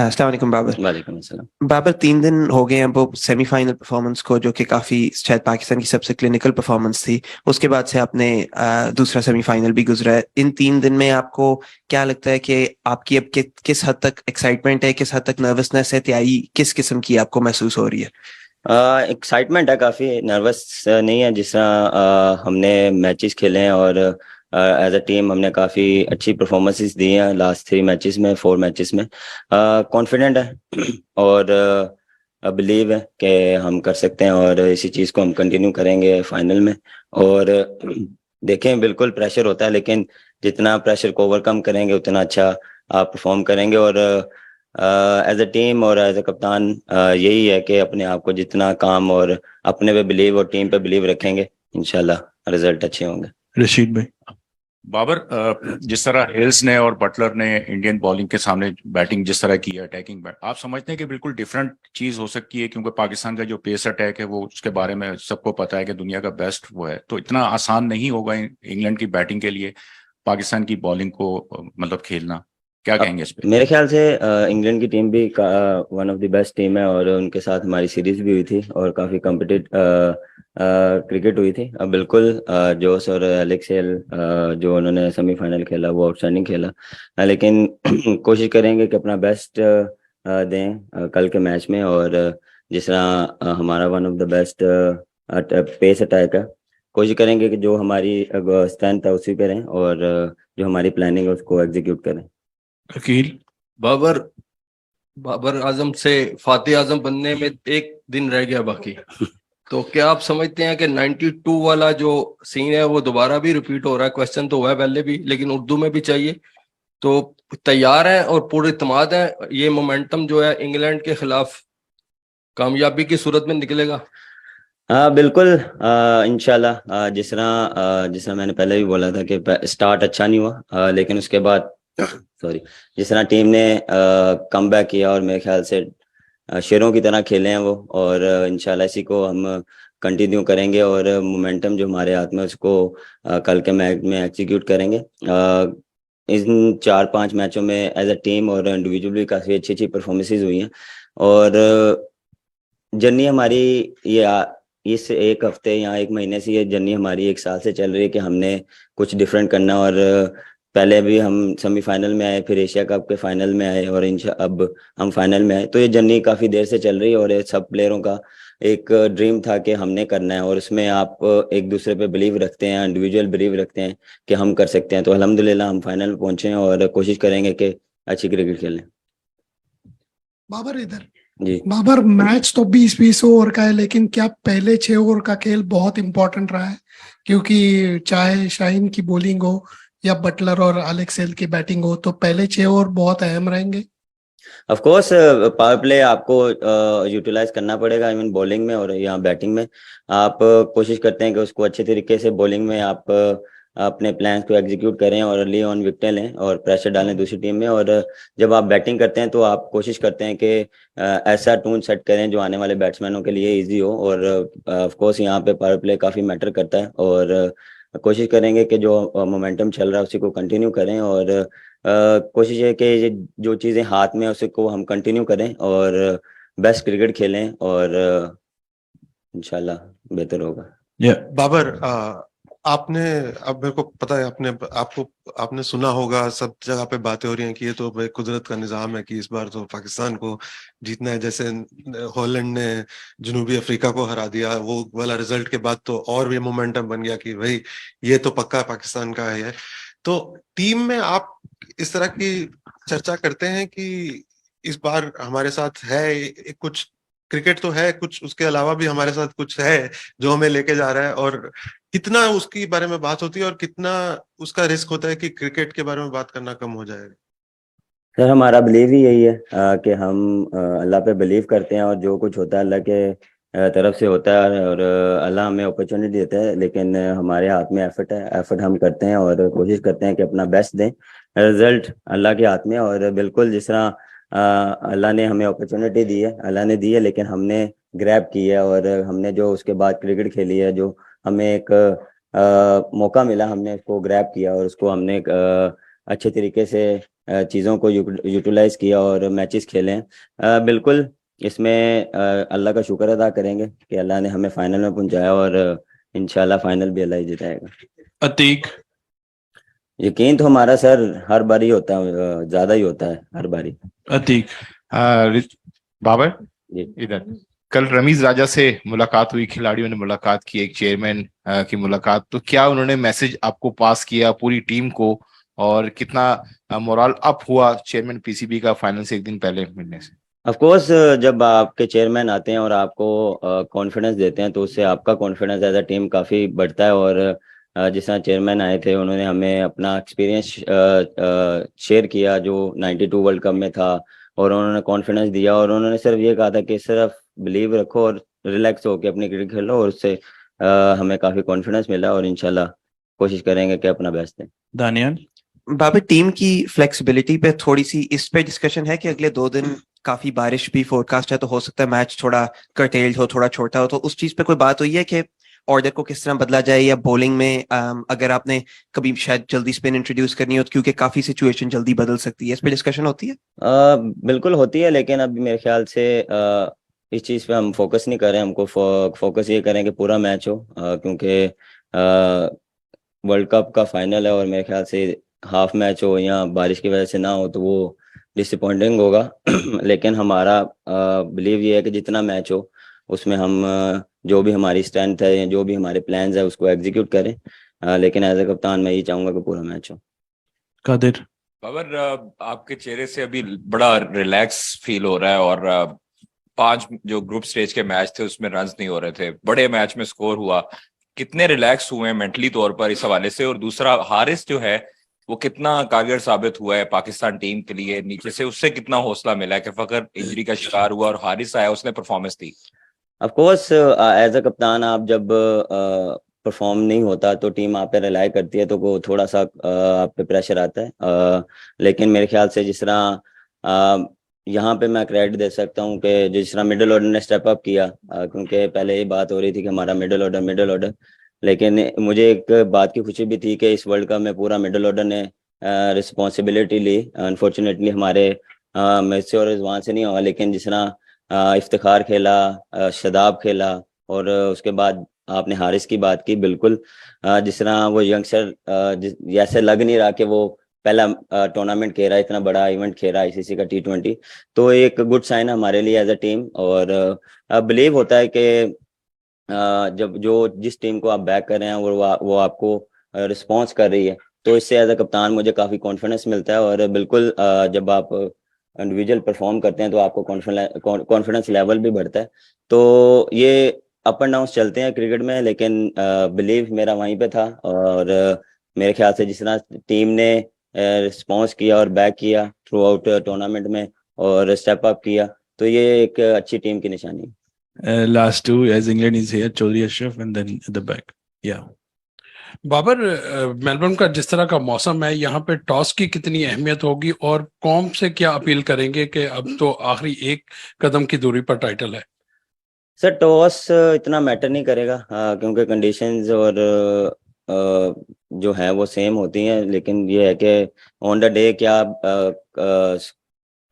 अस्सलाम वालेकुम बाबर। वालेकुम अस्सलाम। बाबर, 3 दिन हो गए हैं वो सेमीफाइनल परफॉर्मेंस को, जो कि काफी शायद पाकिस्तान की सबसे क्लिनिकल परफॉर्मेंस थी। उसके बाद से आपने दूसरा सेमीफाइनल भी गुजरा है। इन 3 दिन में आपको क्या लगता है कि आपकी अब किस हद तक एक्साइटमेंट है, किस हद तक नर्वसनेस है, तैयारी किस किस्म की आपको महसूस हो रही है? एक्साइटमेंट है, काफ़ी नर्वस नहीं है। जिस तरह हमने मैचेस खेले हैं और एज अ टीम हमने काफ़ी अच्छी परफॉर्मेंसेस दी हैं लास्ट 3 मैचेस में, 4 मैचेस में। कॉन्फिडेंट है और बिलीव है कि हम कर सकते हैं और इसी चीज़ को हम कंटिन्यू करेंगे फाइनल में। और देखें, बिल्कुल प्रेशर होता है, लेकिन जितना प्रेशर को ओवरकम करेंगे उतना अच्छा परफॉर्म करेंगे। और एज अ टीम और एज अ कप्तान यही है कि अपने आप को जितना काम और अपने पे बिलीव और टीम पे बिलीव रखेंगे, इंशाल्लाह रिजल्ट अच्छे होंगे। रशीद भाई। बाबर, जिस तरह हेल्स ने और बटलर ने इंडियन बॉलिंग के सामने बैटिंग जिस तरह की है, अटैकिंग आप समझते हैं कि बिल्कुल डिफरेंट चीज हो सकती है? क्योंकि पाकिस्तान का जो पेस अटैक है वो उसके बारे में सबको पता है कि दुनिया का बेस्ट वो है, तो इतना आसान नहीं होगा इंग्लैंड की बैटिंग के लिए पाकिस्तान की बॉलिंग को मतलब खेलना। क्या अब कहेंगे इस पे? मेरे ख्याल से इंग्लैंड की टीम भी one of the best team है और उनके साथ हमारी सीरीज भी हुई थी और काफ़ी कम्पिटिट क्रिकेट हुई थी। अब बिल्कुल जोश और एलेक्स हेल जो उन्होंने सेमीफाइनल खेला वो आउटस्टैंडिंग खेला। लेकिन कोशिश करेंगे कि अपना बेस्ट दें कल के मैच में। और जिस तरह हमारा one of the best pace attack है, कोशिश करेंगे कि जो हमारी स्ट्रेंथ है उसी पे रहें और जो हमारी प्लानिंग है उसको एग्जीक्यूट करें। अकील। बाबर बाबर आजम से फातिह आजम बनने में एक दिन रह गया बाकी। तो क्या आप समझते हैं कि 92 वाला जो सीन है वो दोबारा भी रिपीट हो रहा है? क्वेश्चन तो हुआ है पहले भी, लेकिन उर्दू में भी चाहिए। तो तैयार हैं और पूरे इत्मीनान है ये मोमेंटम जो है इंग्लैंड के खिलाफ कामयाबी की सूरत में निकलेगा? हाँ बिल्कुल, इंशाल्लाह। जिस तरह मैंने पहले भी बोला था कि स्टार्ट अच्छा नहीं हुआ, लेकिन उसके बाद सॉरी, जिस तरह टीम ने कम बैक किया और मेरे ख्याल से शेरों की तरह खेले हैं वो। और इंशाल्लाह इसी को हम कंटिन्यू करेंगे और मोमेंटम जो हमारे हाथ में उसको कल के मैच में एग्जीक्यूट करेंगे। इन 4-5 मैचों में एज अ टीम और इंडिविजुअली काफ़ी अच्छी अच्छी परफॉर्मेंसेज हुई हैं। और जर्नी हमारी ये इस एक हफ्ते या एक महीने से, ये जर्नी हमारी 1 साल से चल रही है कि हमने कुछ डिफरेंट करना। और पहले भी हम सेमीफाइनल में आए, फिर एशिया कप के फाइनल में आए और अब हम फाइनल में आए। तो ये जर्नी काफ़ी देर से चल रही है और ये सब प्लेयरों का एक ड्रीम था कि हमने करना है। और उसमें आप एक दूसरे पे बिलीव रखते हैं, इंडिविजुअल बिलीव रखते हैं कि हम कर सकते हैं। तो अल्हम्दुलिल्लाह हम फाइनल में पहुंचे हैं और कोशिश करेंगे कि अच्छी क्रिकेट खेलें। बाबर इधर। जी बाबर, मैच तो 20-20 ओवर का है, लेकिन क्या पहले 6 ओवर का खेल बहुत इंपॉर्टेंट रहा है? क्योंकि चाहे शाहीन की बॉलिंग हो या बटलर और एलेक्स हेल की बैटिंग हो, तो पहले 6 ओवर बहुत अहम रहेंगे। ऑफ कोर्स, पावर प्ले आपको यूटिलाइज करना पड़ेगा, इवन बॉलिंग में और यहाँ बैटिंग में। आप कोशिश करते हैं कि उसको अच्छे तरीके से बॉलिंग में आप अपने प्लान्स को एग्जीक्यूट करें और अर्ली ऑन विकेटें लें और प्रेशर डालें दूसरी टीम में। और जब आप बैटिंग करते हैं तो आप कोशिश करते हैं कि ऐसा टून सेट करें जो आने वाले बैट्समैनों के लिए ईजी हो। और ऑफ कोर्स यहाँ पे पावर प्ले काफ़ी मैटर करता है और कोशिश करेंगे कि जो मोमेंटम चल रहा है उसी को कंटिन्यू करें। और कोशिश है कि ये जो चीज़ें हाथ में है उसी को हम कंटिन्यू करें और बेस्ट क्रिकेट खेलें और इंशाल्लाह बेहतर होगा। बाबर, आपने, अब मेरे को पता है, आपने सुना होगा, सब जगह पे बातें हो रही हैं कि ये तो भाई कुदरत का निजाम है कि इस बार तो पाकिस्तान को जीतना है। जैसे हॉलैंड ने जनूबी अफ्रीका को हरा दिया, वो वाला रिजल्ट के बाद तो और भी मोमेंटम बन गया कि भाई ये तो पक्का पाकिस्तान का है। तो टीम में आप इस तरह की चर्चा करते हैं कि इस बार हमारे साथ है कुछ क्रिकेट तो है, कुछ उसके अलावा भी हमारे साथ कुछ है जो हमें लेके जा रहा है, और कितना उसके बारे में बात होती है और कितना उसका रिस्क होता है कि क्रिकेट के बारे में बात करना कम हो जाएगा? सर, हमारा बिलीव ही यही है कि हम अल्लाह पे बिलीव करते हैं और जो कुछ होता है अल्लाह के तरफ से होता है। और अल्लाह हमें अपॉर्चुनिटी देता है, लेकिन हमारे हाथ में एफर्ट है। एफर्ट हम करते हैं और कोशिश करते हैं कि अपना बेस्ट दें। रिजल्ट अल्लाह के हाथ में है। और बिल्कुल जिस तरह अल्लाह ने हमें अपॉर्चुनिटी दी है, अल्लाह ने दी है, लेकिन हमने ग्रैब की है और हमने जो उसके बाद क्रिकेट खेली है, जो हमें एक मौका मिला, हमने उसको ग्रैब किया और उसको हमने एक अच्छे तरीके से चीज़ों को यूटिलाइज किया और मैचेस खेले हैं। बिल्कुल इसमें अल्लाह का शुक्र अदा करेंगे कि अल्लाह ने हमें फाइनल में पहुंचाया और इंशाल्लाह फाइनल भी अल्लाह ही जिताएगा। अतीक यकीन तो हमारा सर हर बारी होता है, ज़्यादा ही होता है हर बारी। अतीक बाबर जी इधर कल रमीज राजा से मुलाकात हुई, खिलाड़ियों ने मुलाकात की, एक चेयरमैन की मुलाकात, तो क्या उन्होंने मैसेज आपको पास किया पूरी टीम को, और कितना मोरल अप हुआ चेयरमैन पीसीबी का फाइनल से एक दिन पहले मिलने से? ऑफ कोर्स जब आपके चेयरमैन आते हैं और आपको कॉन्फिडेंस देते हैं तो उससे आपका कॉन्फिडेंस एज अ टीम काफ़ी बढ़ता है। और जिस तरह चेयरमैन आए थे उन्होंने हमें अपना एक्सपीरियंस शेयर किया जो 92 वर्ल्ड कप में था, और उन्होंने कॉन्फिडेंस दिया और उन्होंने सिर्फ ये कहा था कि सिर्फ बिलीव रखो और रिलैक्स होकर अपनी क्रिकेट खेलो, और उससे हमें काफ़ी कॉन्फिडेंस मिला और इंशाल्लाह कोशिश करेंगे कि अपना बेस्ट दें। दानियल बाबर, टीम की फ्लेक्सिबिलिटी पे थोड़ी सी इस पे डिस्कशन है कि अगले 2 दिन काफी बारिश भी फोरकास्ट है, तो हो सकता है मैच थोड़ा कर्टेल्ड हो, थोड़ा छोटा हो, तो उस चीज पे कोई बात हुई है कि ऑर्डर को किस तरह बदला जाए, या बॉलिंग में अगर आपने कभी शायद जल्दी स्पिन इंट्रोड्यूस करनी हो क्योंकि काफी सिचुएशन जल्दी बदल सकती है, इस पे डिस्कशन होती है? बिल्कुल होती है, लेकिन अभी मेरे ख्याल से इस चीज़ पे हम फोकस नहीं करें। हमको फोकस ये करें कि पूरा मैच हो, क्योंकि वर्ल्ड कप का फाइनल है और मेरे ख्याल से हाफ मैच हो या बारिश की वजह से ना हो तो वो डिसअपॉइंटिंग होगा। लेकिन हमारा बिलीव ये है कि जितना मैच हो उसमें हम जो भी हमारी स्ट्रेंथ है या जो भी हमारे प्लान्स है उसको एग्जीक्यूट करें। लेकिन एज ए कप्तान मैं ये चाहूँगा कि पूरा मैच हो। कादिर बाबर, आपके चेहरे से अभी बड़ा रिलैक्स फील हो रहा है, और 5 जो ग्रुप स्टेज के मैच थे उसमें रन्स नहीं हो रहे थे, बड़े मैच में स्कोर हुआ, कितने रिलैक्स हुए हैं मेंटली तौर पर इस हवाले से? और दूसरा, हारिस जो है वो कितना कारगर साबित हुआ है पाकिस्तान टीम के लिए नीचे से, उससे कितना हौसला मिला है कि फकर इंजरी का शिकार हुआ और हारिस आया, उसने परफॉर्मेंस दी? ऑफ कोर्स एज अ कप्तान आप जब परफॉर्म नहीं होता तो टीम आप पे रिलाई करती है, तो वो थोड़ा सा आप पे प्रेशर आता है। लेकिन मेरे ख्याल से जिस तरह यहाँ पे मैं क्रेडिट दे सकता हूँ कि जिस तरह मिडिल ऑर्डर ने स्टेप अप किया, क्योंकि पहले ये बात हो रही थी कि हमारा मिडिल ऑर्डर, लेकिन मुझे एक बात की खुशी भी थी कि इस वर्ल्ड कप में पूरा मिडिल ऑर्डर ने रिस्पॉन्सिबिलिटी ली। अनफॉर्चुनेटली हमारे मेसी और रिजवान से नहीं हुआ, लेकिन जिस तरह इफ्तिखार खेला, शदाब खेला, और उसके बाद आपने हारिस की बात की, बिल्कुल जिस तरह वो यंगस्टर जैसे लग नहीं रहा कि वो पहला टूर्नामेंट खेल रहा है, इतना बड़ा इवेंट खेल रहा है आईसीसी का T20, तो एक गुड साइन है हमारे लिए एज अ टीम। और बिलीव होता है कि जब जिस टीम को आप बैक कर रहे हैं और वो आपको रिस्पॉन्स कर रही है, तो इससे एज अ कप्तान मुझे काफ़ी कॉन्फिडेंस मिलता है। और बिल्कुल जब आप इंडिविजुअल परफॉर्म करते हैं तो आपको कॉन्फिडेंस लेवल भी बढ़ता है। तो ये अप एंड डाउन चलते हैं क्रिकेट में, लेकिन बिलीव मेरा वहीं पे था। और मेरे ख्याल से जिस तरह टीम ने रिस्पॉन्स किया और बैक किया थ्रू आउट टूर्नामेंट में और स्टेप अप किया, तो ये एक अच्छी टीम की निशानी है। last two as England is here, Chaudhry Ashraf and then at the back. Yeah. Babar, Melbourne का जिस तरह का मौसम है, यहाँ पे टॉस की कितनी अहमियत होगी और कौम से क्या अपील करेंगे कि अब तो आखिरी एक कदम की दूरी पर टाइटल है? सर टॉस इतना मैटर नहीं करेगा, क्योंकि कंडीशंस और जो है वो सेम होती हैं, लेकिन ये है कि ऑन द डे क्या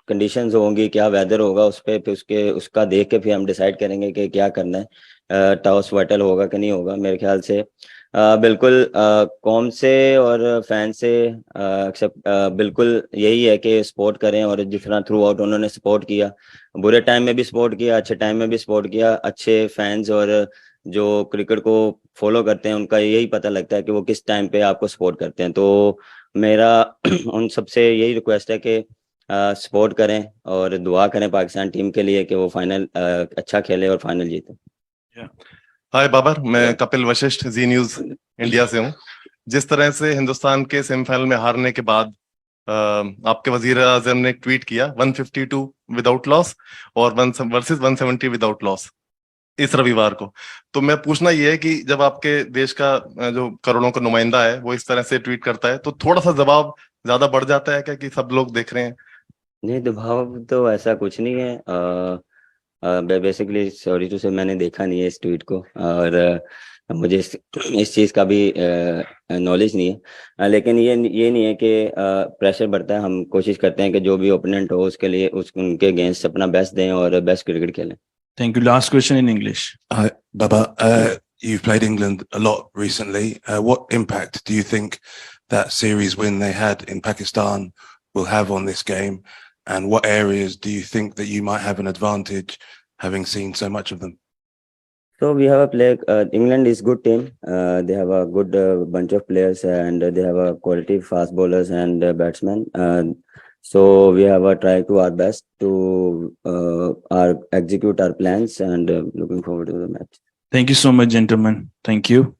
कंडीशंस होंगी, क्या वेदर होगा, उस पे फिर उसका देख के फिर हम डिसाइड करेंगे कि क्या करना है। टॉस वाइटल होगा कि नहीं होगा। मेरे ख्याल से बिल्कुल कौम से और फैन से बिल्कुल यही है कि सपोर्ट करें, और जिस तरह थ्रू आउट उन्होंने सपोर्ट किया, बुरे टाइम में भी सपोर्ट किया, अच्छे टाइम में भी सपोर्ट किया। अच्छे फैंस और जो क्रिकेट को फॉलो करते हैं उनका यही पता लगता है कि वो किस टाइम पे आपको सपोर्ट करते हैं। तो मेरा उन सबसे यही रिक्वेस्ट है कि सपोर्ट करें और दुआ करें पाकिस्तान टीम के लिए कि वो फाइनल अच्छा खेले और फाइनल जीते। हाय बाबर, मैं कपिल वशिष्ठ, जी न्यूज इंडिया से हूँ। जिस तरह से हिंदुस्तान के सेमीफाइनल में हारने के बाद आपके वजीर आजम ने ट्वीट किया 152 विदाउट लॉस और वर्सेस 170 विदाउट लॉस इस रविवार को, तो मैं पूछना ये है कि जब आपके देश का जो करोड़ों का नुमाइंदा है वो इस तरह से ट्वीट करता है तो थोड़ा सा दबाव ज्यादा बढ़ जाता है क्या कि सब लोग देख रहे हैं? नहीं, दबाव तो ऐसा कुछ नहीं है। बेसिकली सॉरी टू से मैंने देखा नहीं है इस ट्वीट को, और मुझे इस चीज़ का भी नॉलेज नहीं है। लेकिन ये नहीं है कि प्रेशर बढ़ता है। हम कोशिश करते हैं कि जो भी ओपोनेंट हो उसके लिए उनके अगेंस्ट अपना बेस्ट दें और बेस्ट क्रिकेट खेलें। Thank you. Last question in English. Hi, Baba. You've played England a lot recently. What impact do you think that series win they had in Pakistan will have on this game? And what areas do you think that you might have an advantage having seen so much of them? So we have a player. England is good team. They have a good bunch of players and they have a quality fast bowlers and batsmen. So we have a try to our best to execute our plans and looking forward to the match. Thank you so much, gentlemen. Thank you.